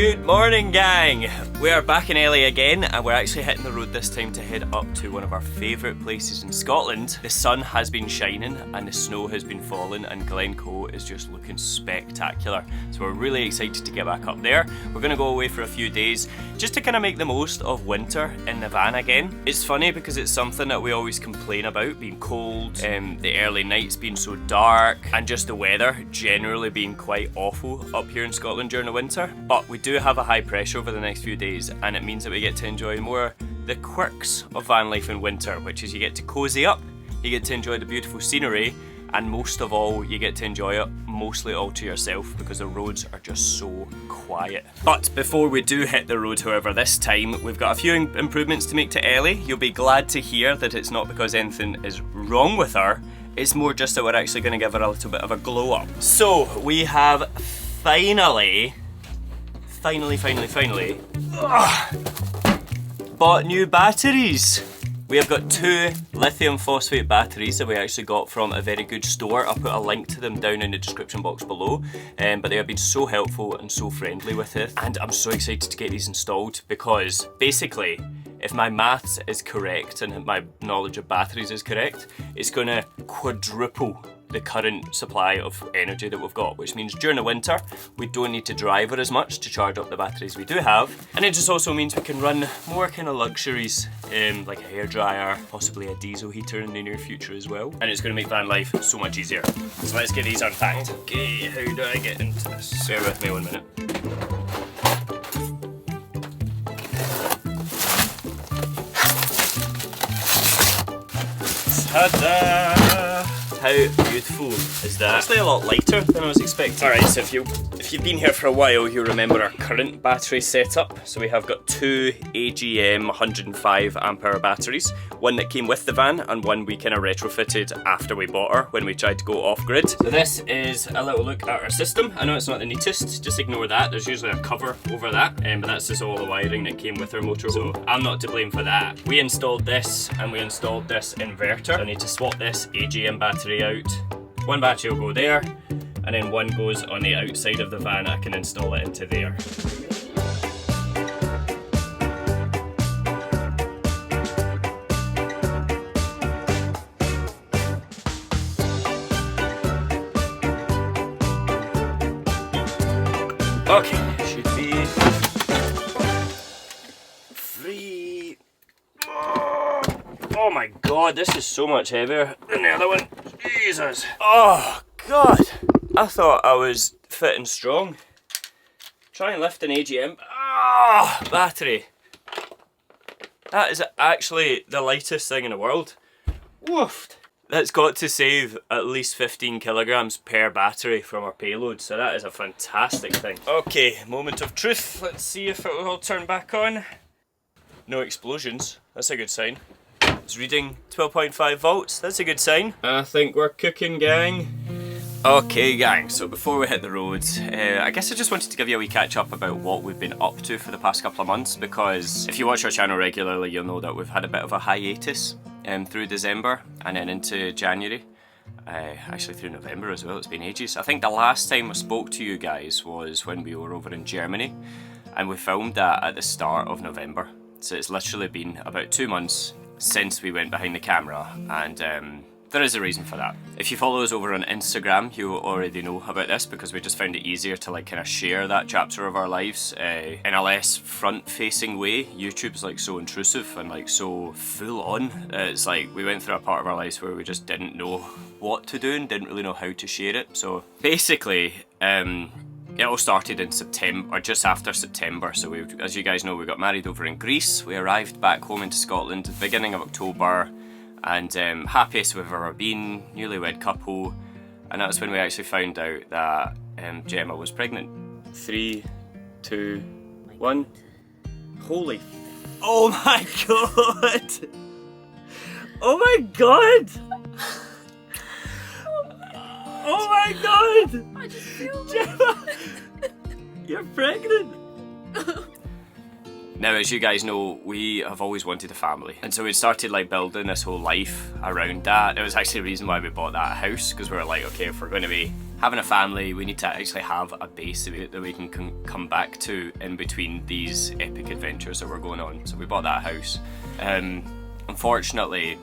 Good morning, gang! We are back in Ellie again, and we're actually hitting the road this time to head up to one of our favourite places in Scotland. The sun has been shining and the snow has been falling, and Glencoe is just looking spectacular. So we're really excited to get back up there. We're going to go away for a few days just to kind of make the most of winter in the van again. It's funny because it's something that we always complain about, being cold, the early nights being so dark, and just the weather generally being quite awful up here in Scotland during the winter. But we do have a high pressure over the next few days, and it means that we get to enjoy more the quirks of van life in winter, which is you get to cozy up, you get to enjoy the beautiful scenery, and most of all, you get to enjoy it mostly all to yourself because the roads are just so quiet. But before we do hit the road, however, this time we've got a few improvements to make to Ellie. You'll be glad to hear that it's not because anything is wrong with her, it's more just that we're actually going to give her a little bit of a glow up. So we have finally bought new batteries. We have got 2 lithium phosphate batteries that we actually got from a very good store. I'll put a link to them down in the description box below. But they have been so helpful and so friendly with it. And I'm so excited to get these installed because basically, if my maths is correct and my knowledge of batteries is correct, it's going to quadruple the current supply of energy that we've got, which means during the winter we don't need to drive her as much to charge up the batteries we do have, and it just also means we can run more kind of luxuries, like a hairdryer, possibly a diesel heater in the near future as well, and it's going to make van life so much easier. So let's get these unpacked. Okay, how do I get into this? Bear with me 1 minute. Ta-da! How beautiful is that? It's actually a lot lighter than I was expecting. Alright, so if you've been here for a while, you'll remember our current battery setup. So we have got 2 AGM 105 amp hour batteries. One that came with the van and one we kind of retrofitted after we bought her when we tried to go off grid. So this is a little look at our system. I know it's not the neatest, just ignore that. There's usually a cover over that, but that's just all the wiring that came with our motorhome. So I'm not to blame for that. We installed this and we installed this inverter. So I need to swap this AGM battery out. One battery will go there, and then one goes on the outside of the van. I can install it into there. Okay, should be free. Oh my god, this is so much heavier than the other one. Jesus. Oh god. I thought I was fit and strong. Try and lift an AGM. Battery. That is actually the lightest thing in the world. Woofed. That's got to save at least 15 kilograms per battery from our payload, so that is a fantastic thing. Okay, moment of truth. Let's see if it will all turn back on. No explosions. That's a good sign. It's reading 12.5 volts. That's a good sign. I think we're cooking, gang. Okay, gang, so before we hit the road, I guess I just wanted to give you a wee catch up about what we've been up to for the past couple of months, because if you watch our channel regularly, you'll know that we've had a bit of a hiatus through December and then into January. Actually through November as well. It's been ages. I think the last time I spoke to you guys was when we were over in Germany, and we filmed that at the start of November. So it's literally been about 2 months since we went behind the camera, and there is a reason for that. If you follow us over on Instagram, you already know about this because we just found it easier to like kind of share that chapter of our lives in a less front-facing way. YouTube's like so intrusive and like so full on. It's like we went through a part of our lives where we just didn't know what to do and didn't really know how to share it. So basically, it all started in September, or just after September. So we, as you guys know, we got married over in Greece. We arrived back home into Scotland at the beginning of October, and happiest we've ever been, newlywed couple. And that was when we actually found out that Gemma was pregnant. 3, 2, 1. Holy, oh my god! Oh my god! Oh my god! I just feel Gemma! You're pregnant! Now, as you guys know, we have always wanted a family, and so we started like building this whole life around that. It was actually the reason why we bought that house, because we were like, okay, if we're going to be having a family, we need to actually have a base that we can come back to in between these epic adventures that we're going on. So we bought that house. Unfortunately,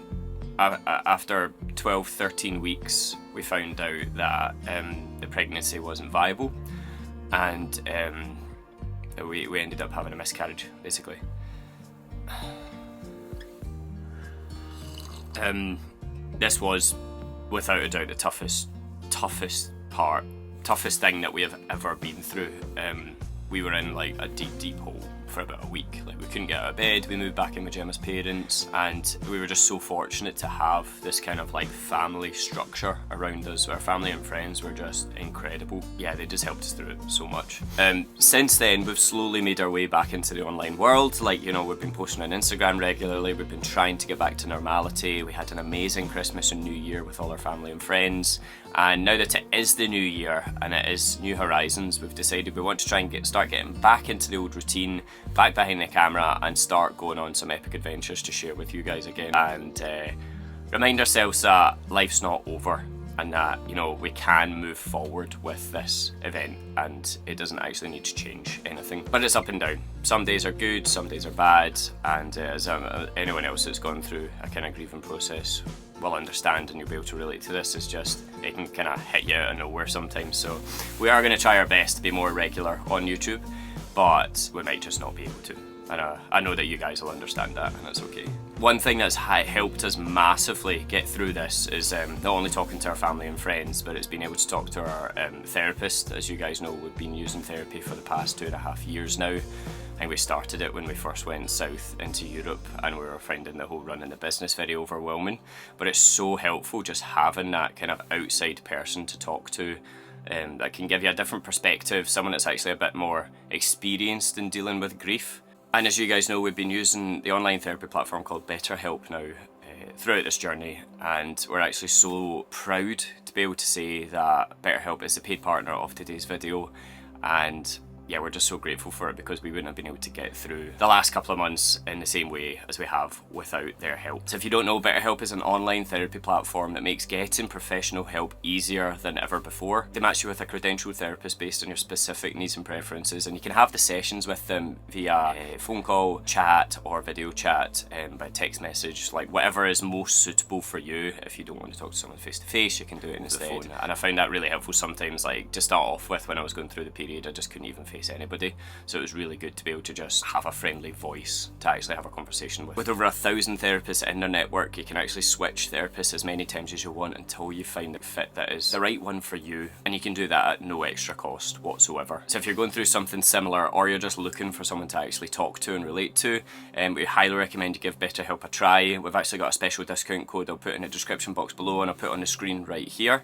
after 12-13 weeks, we found out that the pregnancy wasn't viable, and we ended up having a miscarriage, basically. This was, without a doubt, the toughest thing that we have ever been through. We were in like a deep hole for about a week. Like, we couldn't get out of bed. We moved back in with Gemma's parents, and we were just so fortunate to have this kind of like family structure around us. Our family and friends were just incredible. Yeah, they just helped us through it so much. Since then, we've slowly made our way back into the online world. Like, you know, we've been posting on Instagram regularly. We've been trying to get back to normality. We had an amazing Christmas and New Year with all our family and friends. And now that it is the new year and it is new horizons, we've decided we want to try and start getting back into the old routine, back behind the camera, and start going on some epic adventures to share with you guys again. And remind ourselves that life's not over, and that, you know, we can move forward with this event, and it doesn't actually need to change anything. But it's up and down. Some days are good, some days are bad, and as anyone else that's gone through a kind of grieving process will understand, and you'll be able to relate to this, is just, it can kind of hit you out of nowhere sometimes. So we are going to try our best to be more regular on YouTube, but we might just not be able to. And I know that you guys will understand that, and that's okay. One thing that's helped us massively get through this is not only talking to our family and friends, but it's being able to talk to our therapist. As you guys know, we've been using therapy for the past 2.5 years now. I think we started it when we first went south into Europe, and we were finding the whole running the business very overwhelming. But it's so helpful just having that kind of outside person to talk to, that can give you a different perspective, someone that's actually a bit more experienced in dealing with grief. And as you guys know, we've been using the online therapy platform called BetterHelp now throughout this journey, and we're actually so proud to be able to say that BetterHelp is the paid partner of today's video. And yeah, we're just so grateful for it, because we wouldn't have been able to get through the last couple of months in the same way as we have without their help. So if you don't know, BetterHelp is an online therapy platform that makes getting professional help easier than ever before. They match you with a credentialed therapist based on your specific needs and preferences, and you can have the sessions with them via phone call, chat, or video chat, by text message, like whatever is most suitable for you. If you don't want to talk to someone face to face, you can do it instead. And I found that really helpful sometimes. Like, to start off with, when I was going through the period, I just couldn't even face anybody, so it was really good to be able to just have a friendly voice to actually have a conversation with. With over 1,000 therapists in their network, you can actually switch therapists as many times as you want until you find the fit that is the right one for you, and you can do that at no extra cost whatsoever. So if you're going through something similar, or you're just looking for someone to actually talk to and relate to, we highly recommend you give BetterHelp a try. We've actually got a special discount code I'll put in the description box below, and I'll put on the screen right here.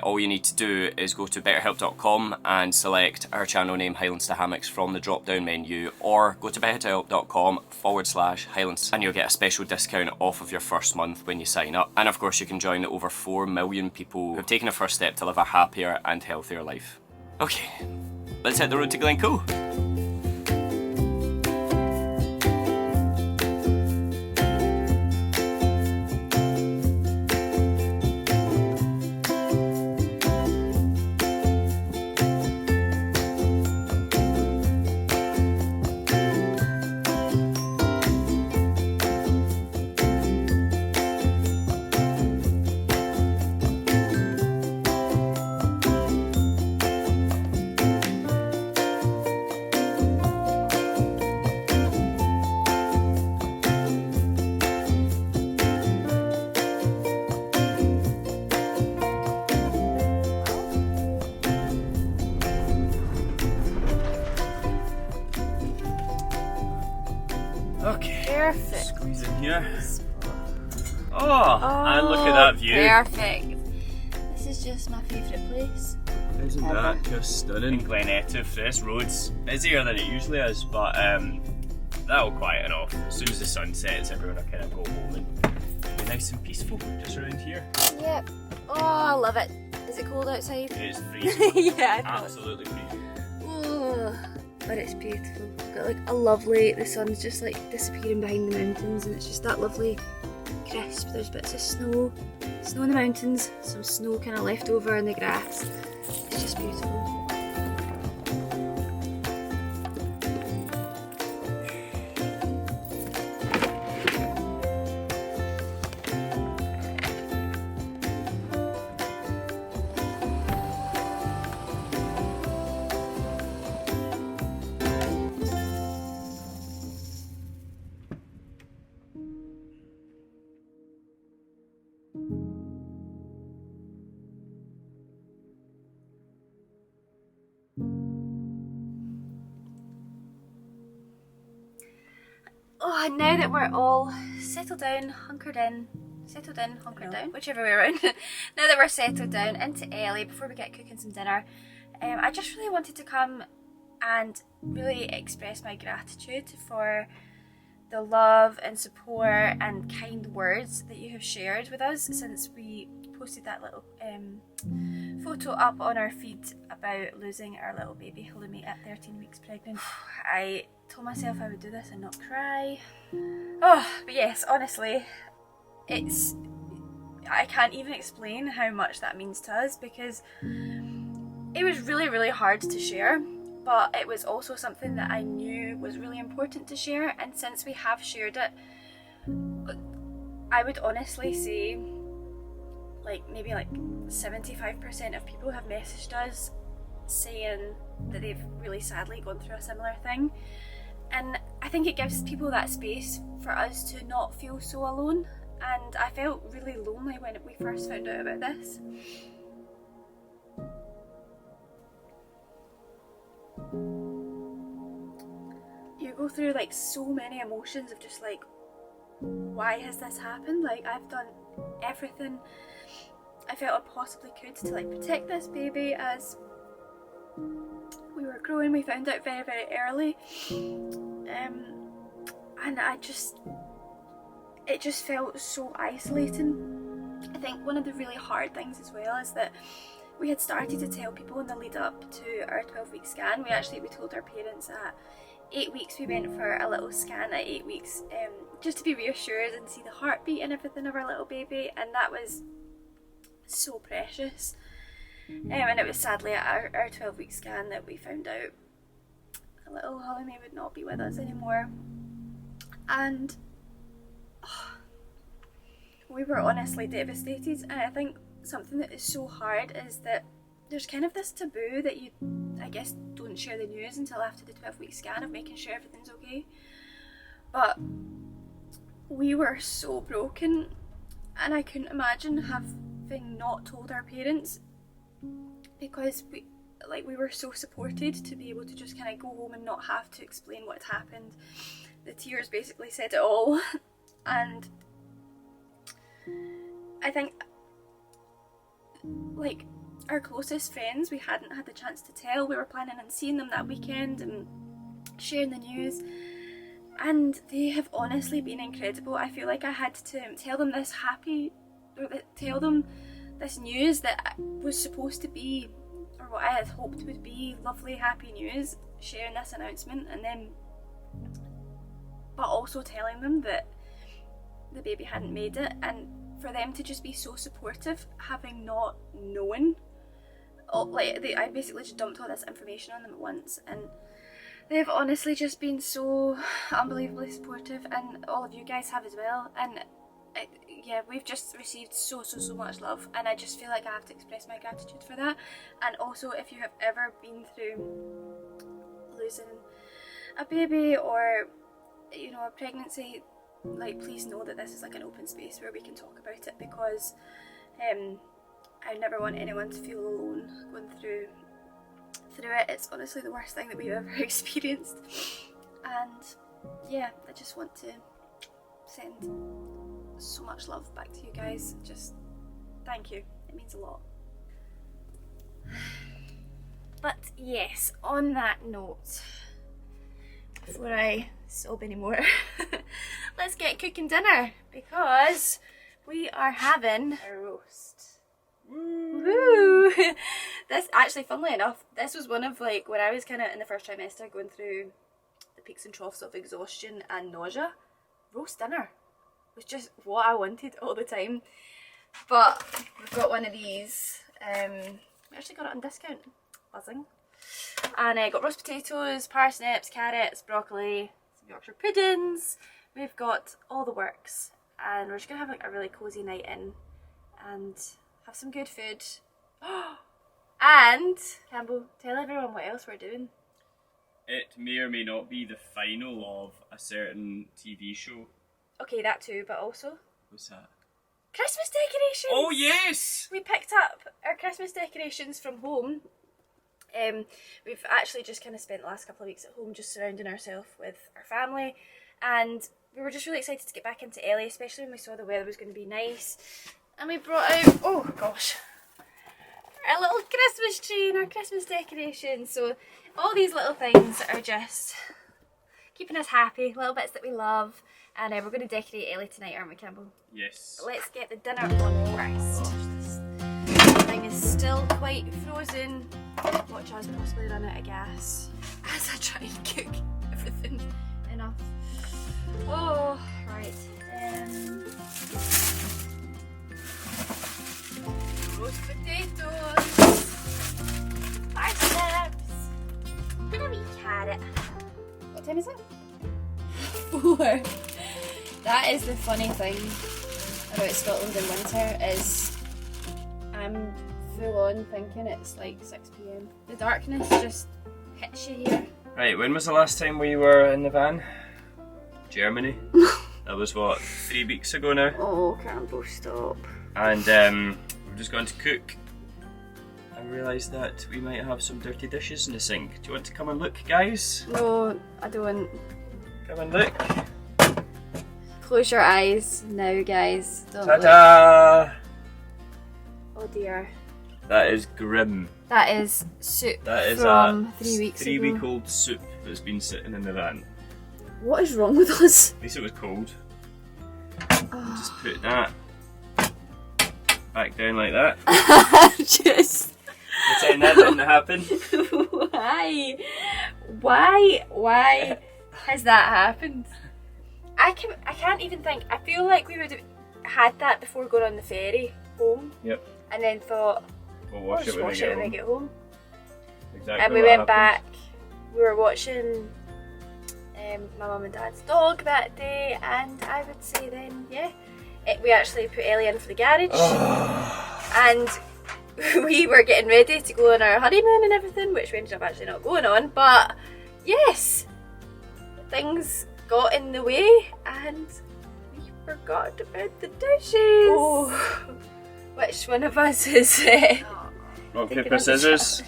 All you need to do is go to betterhelp.com and select our channel name, Highlands to Hammocks, from the drop down menu, or go to betterhelp.com/highlands, and you'll get a special discount off of your first month when you sign up. And of course, you can join the over 4 million people who have taken a first step to live a happier and healthier life. Okay, let's hit the road to Glencoe. Okay. Perfect. Squeeze in here. Oh, and look at that view. Perfect. This is just my favourite place. Isn't that just stunning? In Glen Etive, this road's busier than it usually is, but that'll quieten off. As soon as the sun sets, everyone will kind of go home and be nice and peaceful just around here. Yep. Oh, I love it. Is it cold outside? It is freezing. Yeah, absolutely freezing. Oh, but it's beautiful. Got like a lovely, the sun's just like disappearing behind the mountains, and it's just that lovely crisp. There's bits of snow in the mountains, some snow kind of left over in the grass. It's just beautiful. Oh, and now that we're all settled down, hunkered down, whichever way around. Now that we're settled down into Ellie, before we get cooking some dinner, I just really wanted to come and really express my gratitude for the love and support and kind words that you have shared with us since we posted that little photo up on our feed about losing our little baby Halloumi at 13 weeks pregnant. I told myself I would do this and not cry. Oh, but yes, honestly, I can't even explain how much that means to us, because it was really, really hard to share, but it was also something that I knew was really important to share, and since we have shared it, I would honestly say maybe 75% of people have messaged us saying that they've really sadly gone through a similar thing, and I think it gives people that space for us to not feel so alone. And I felt really lonely when we first found out about this. You go through so many emotions of just why has this happened? I've done everything I felt I possibly could to protect this baby as we were growing. We found out very, very early, and it just felt so isolating. I think one of the really hard things as well is that we had started to tell people in the lead up to our 12-week scan. We told our parents at 8 weeks we went for a little scan at 8 weeks, just to be reassured and see the heartbeat and everything of our little baby, and that was so precious. And it was sadly at our 12-week scan that we found out a little Halloumi would not be with us anymore. And we were honestly devastated, and I think something that is so hard is that there's kind of this taboo that you, I guess, don't share the news until after the 12-week scan of making sure everything's okay. But we were so broken, and I couldn't imagine having not told our parents, because we were so supported to be able to just kind of go home and not have to explain what had happened. The tears basically said it all. And I think our closest friends we hadn't had the chance to tell. We were planning on seeing them that weekend and sharing the news, and they have honestly been incredible. I feel like I had to tell them this news that was supposed to be, or what I had hoped would be, lovely, happy news, sharing this announcement, and then but also telling them that the baby hadn't made it, and for them to just be so supportive, having not known. I basically just dumped all this information on them at once, and they've honestly just been so unbelievably supportive, and all of you guys have as well. And we've just received so much love, and I just feel like I have to express my gratitude for that. And also, if you have ever been through losing a baby or a pregnancy, please know that this is an open space where we can talk about it, because I never want anyone to feel alone going through it. It's honestly the worst thing that we've ever experienced, and I just want to send so much love back to you guys. Just thank you, it means a lot. But yes, on that note, before I sob anymore, let's get cooking dinner, because we are having a roast. Woo! This actually, funnily enough, this was one of when I was kind of in the first trimester going through the peaks and troughs of exhaustion and nausea. Roast dinner was just what I wanted all the time. But we've got one of these. We actually got it on discount. Buzzing. And I got roast potatoes, parsnips, carrots, broccoli, some Yorkshire puddings. We've got all the works, and we're just gonna have like a really cozy night in and have some good food. And Campbell, tell everyone what else we're doing. It may or may not be the final of a certain TV show. Okay, that too, but also What's that? Christmas decorations! Oh yes! We picked up our Christmas decorations from home. We've actually just kind of spent the last couple of weeks at home just surrounding ourselves with our family, and we were just really excited to get back into Ellie, especially when we saw the weather was going to be nice. And we brought out, oh gosh, our little Christmas tree and our Christmas decorations. So all these little things are just keeping us happy, little bits that we love. And we're going to decorate Ellie tonight, aren't we, Campbell? Yes. But let's get the dinner on first. This thing is still quite frozen. Watch us possibly run out of gas as I try and cook everything enough. Oh, right. Roast potatoes, parsnips, and a wee carrot. What time is it? 4. That is the funny thing about Scotland in winter is I'm full on thinking it's like 6 PM. The darkness just hits you here. Right, when was the last time we were in the van? Germany. That was what, 3 weeks ago now? Oh, Campbell, stop. And we're just going to cook. I realised that we might have some dirty dishes in the sink. Do you want to come and look, guys? No, I don't. Come and look. Close your eyes now, guys. Don't look. Ta-da! Oh dear. That is grim. That is soup That is from a 3 weeks ago. 3-week-old soup that's been sitting in the van. What is wrong with us? At least it was cold. Oh. Just put that back down like that. Just Pretend that didn't happen. Why? Why has that happened? I can't even think. I feel like we would have had that before going on the ferry home. Yep. And then thought, We'll wash it when we get home. home. Exactly. And we what went happened. back. We were watching my mum and dad's dog that day, and I would say then, yeah, we actually put Ellie in for the garage, and we were getting ready to go on our honeymoon and everything, which we ended up actually not going on. But yes, things got in the way, and we forgot about the dishes. Oh. Which one of us is Rock, paper, scissors.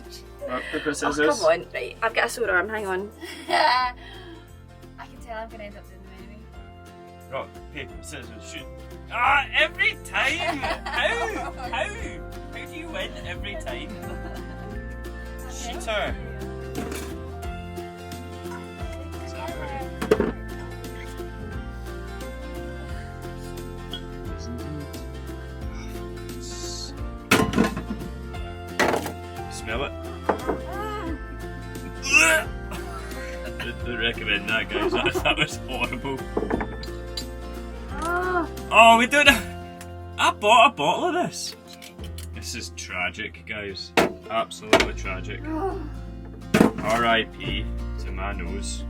Rock, paper, scissors. Oh, come on, right, I've got a sore arm, hang on. I can tell I'm going to end up doing them anyway. Rock, paper, scissors, shoot. Ah, every time! How? How do you win every time? Shooter. Smell it? Don't recommend that, guys. That was horrible. Oh, we don't. I bought a bottle of this. This is tragic, guys. Absolutely tragic. R.I.P. to my nose.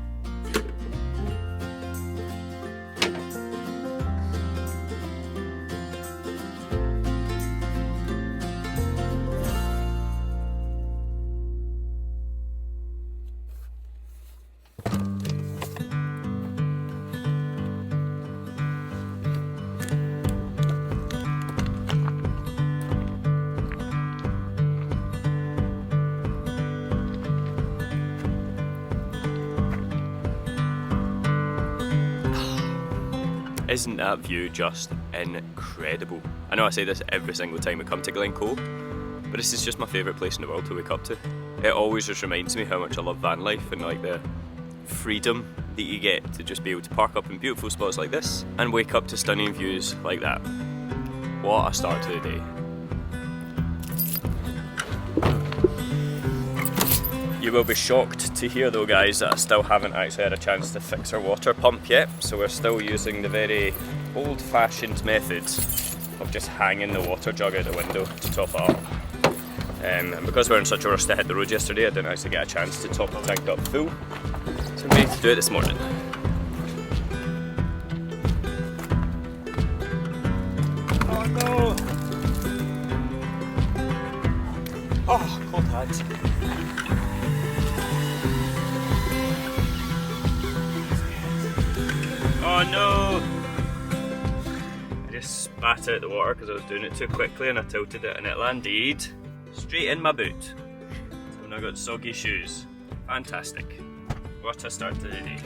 Isn't that view just incredible? I know I say this every single time we come to Glencoe, but this is just my favourite place in the world to wake up to. It always just reminds me how much I love van life and like the freedom that you get to just be able to park up in beautiful spots like this and wake up to stunning views like that. What a start to the day. You will be shocked to hear though, guys, that I still haven't actually had a chance to fix our water pump yet, so we're still using the very old-fashioned method of just hanging the water jug out the window to top it up. And because we were in such a rush to hit the road yesterday, I didn't actually get a chance to top the tank up full. So I'm ready to do it this morning. Oh no! Oh, cold hands. Oh no! I just spat out the water because I was doing it too quickly and I tilted it and it landed straight in my boot. So I've now got soggy shoes. Fantastic. What a start to the day.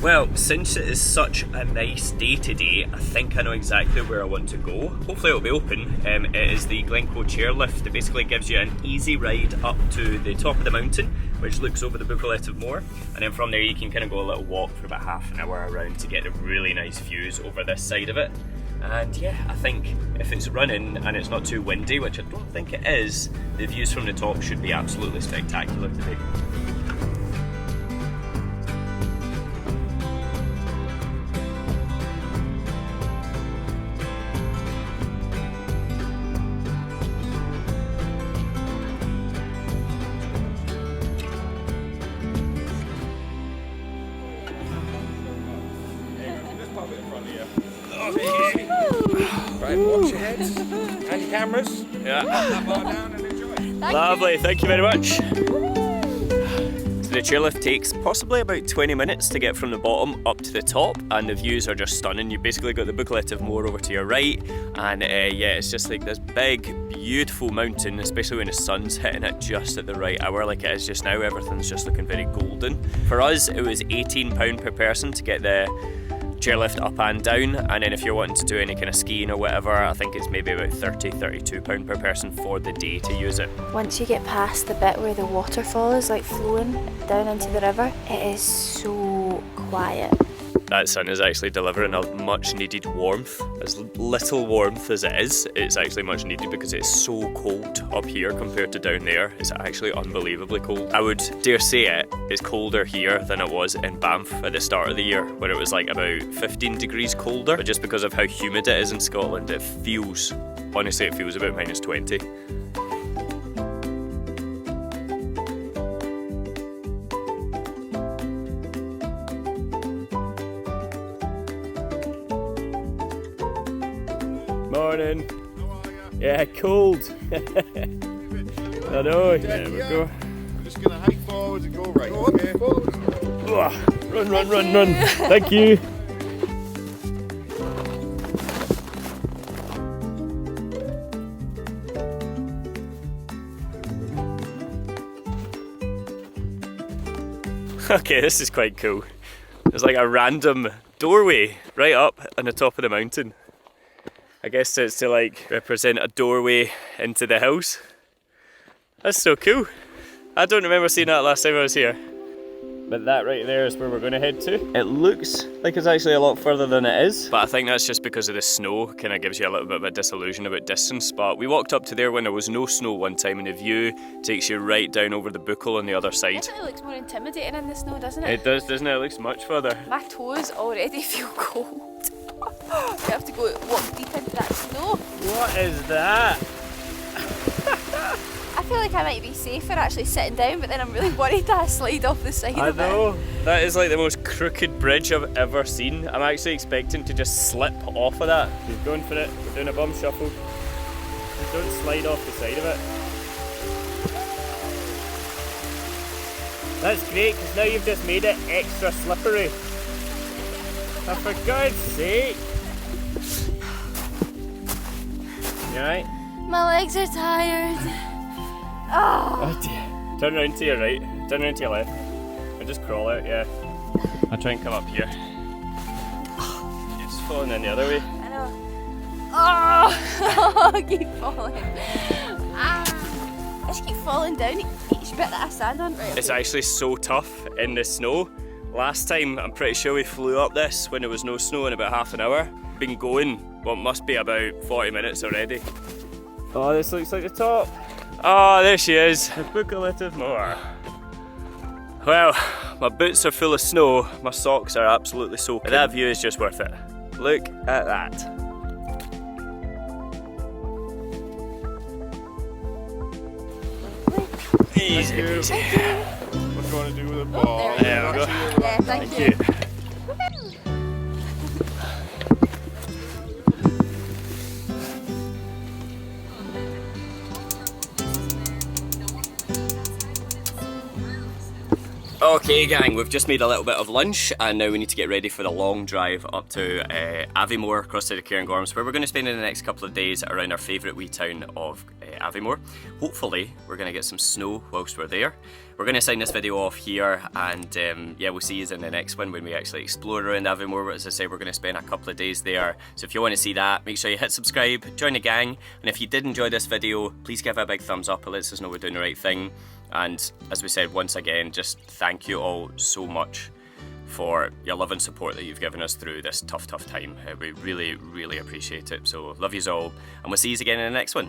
Well, since it is such a nice day today, I think I know exactly where I want to go. Hopefully it'll be open. It is the Glencoe chairlift. It basically gives you an easy ride up to the top of the mountain, which looks over the Buccleuch of Moor. And then from there you can kind of go a little walk for about half an hour around to get the really nice views over this side of it. And yeah, I think if it's running and it's not too windy, which I don't think it is, the views from the top should be absolutely spectacular today. Right, watch your heads and your cameras. Yeah. Pop that bar down and enjoy. Lovely, thank you very much. So the chairlift takes possibly about 20 minutes to get from the bottom up to the top, and the views are just stunning. You basically got the Buccleuch of Moor over to your right, and yeah, it's just like this big, beautiful mountain, especially when the sun's hitting it just at the right hour like it is just now. Everything's just looking very golden. For us, it was £18 per person to get the chairlift up and down, and then if you're wanting to do any kind of skiing or whatever, I think it's maybe about £32 per person for the day to use it. Once you get past the bit where the waterfall is like flowing down into the river, it is so quiet. That sun is actually delivering a much needed warmth. As little warmth as it is, it's actually much needed because it's so cold up here compared to down there. It's actually unbelievably cold. I would dare say it's colder here than it was in Banff at the start of the year, where it was like about 15 degrees colder. But just because of how humid it is in Scotland, it feels, honestly, it feels about minus 20. Morning. How are you? Yeah, cold. I know. There we go. We're just going to hike forwards and go right. Go on, forwards. Run, run, run, run. Thank you. Okay, this is quite cool. There's like a random doorway right up on the top of the mountain. I guess it's to like represent a doorway into the hills. That's so cool. I don't remember seeing that last time I was here. But that right there is where we're going to head to. It looks like it's actually a lot further than it is, but I think that's just because of the snow. Kind of gives you a little bit of a disillusion about distance. But we walked up to there when there was no snow one time, and the view takes you right down over the Buccleuch on the other side. It definitely looks more intimidating in the snow, doesn't it? It does, doesn't it? It looks much further. My toes already feel cold. You have to go walk deep into that snow. What is that? I feel like I might be safer actually sitting down, but then I'm really worried that I slide off the side I of it. know. That is like the most crooked bridge I've ever seen. I'm actually expecting to just slip off of that. He's going for it. We're doing a bum shuffle. Don't slide off the side of it. That's great, because now you've just made it extra slippery. Oh, for God's sake! You alright? My legs are tired. Oh. Oh dear. Turn around to your right, turn around to your left. Or just crawl out, yeah. I'll try and come up here. You're just falling in the other way. I know. Oh, I keep falling. I just keep falling down each bit that I stand on. Right, It's actually so tough in the snow. Last time, I'm pretty sure we flew up this when there was no snow in about half an hour. Been going, what must be about 40 minutes already. Oh, this looks like the top. Oh, there she is. Book a little more. Well, my boots are full of snow, my socks are absolutely soaking. That view is just worth it. Look at that. Easy peasy. What do you want to do with the ball? There we go. Yeah, thank you. Okay gang, we've just made a little bit of lunch and now we need to get ready for the long drive up to Aviemore, across to the Cairngorms, where we're going to spend in the next couple of days around our favourite wee town of Aviemore. Hopefully we're going to get some snow whilst we're there. We're going to sign this video off here and yeah, we'll see you in the next one when we actually explore around Aviemore. As I said, we're going to spend a couple of days there, so if you want to see that, make sure you hit subscribe, join the gang, and if you did enjoy this video, please give it a big thumbs up. It lets us know we're doing the right thing. And as we said, once again, just thank you all so much for your love and support that you've given us through this tough time. We really appreciate it. So love yous all, and we'll see you again in the next one.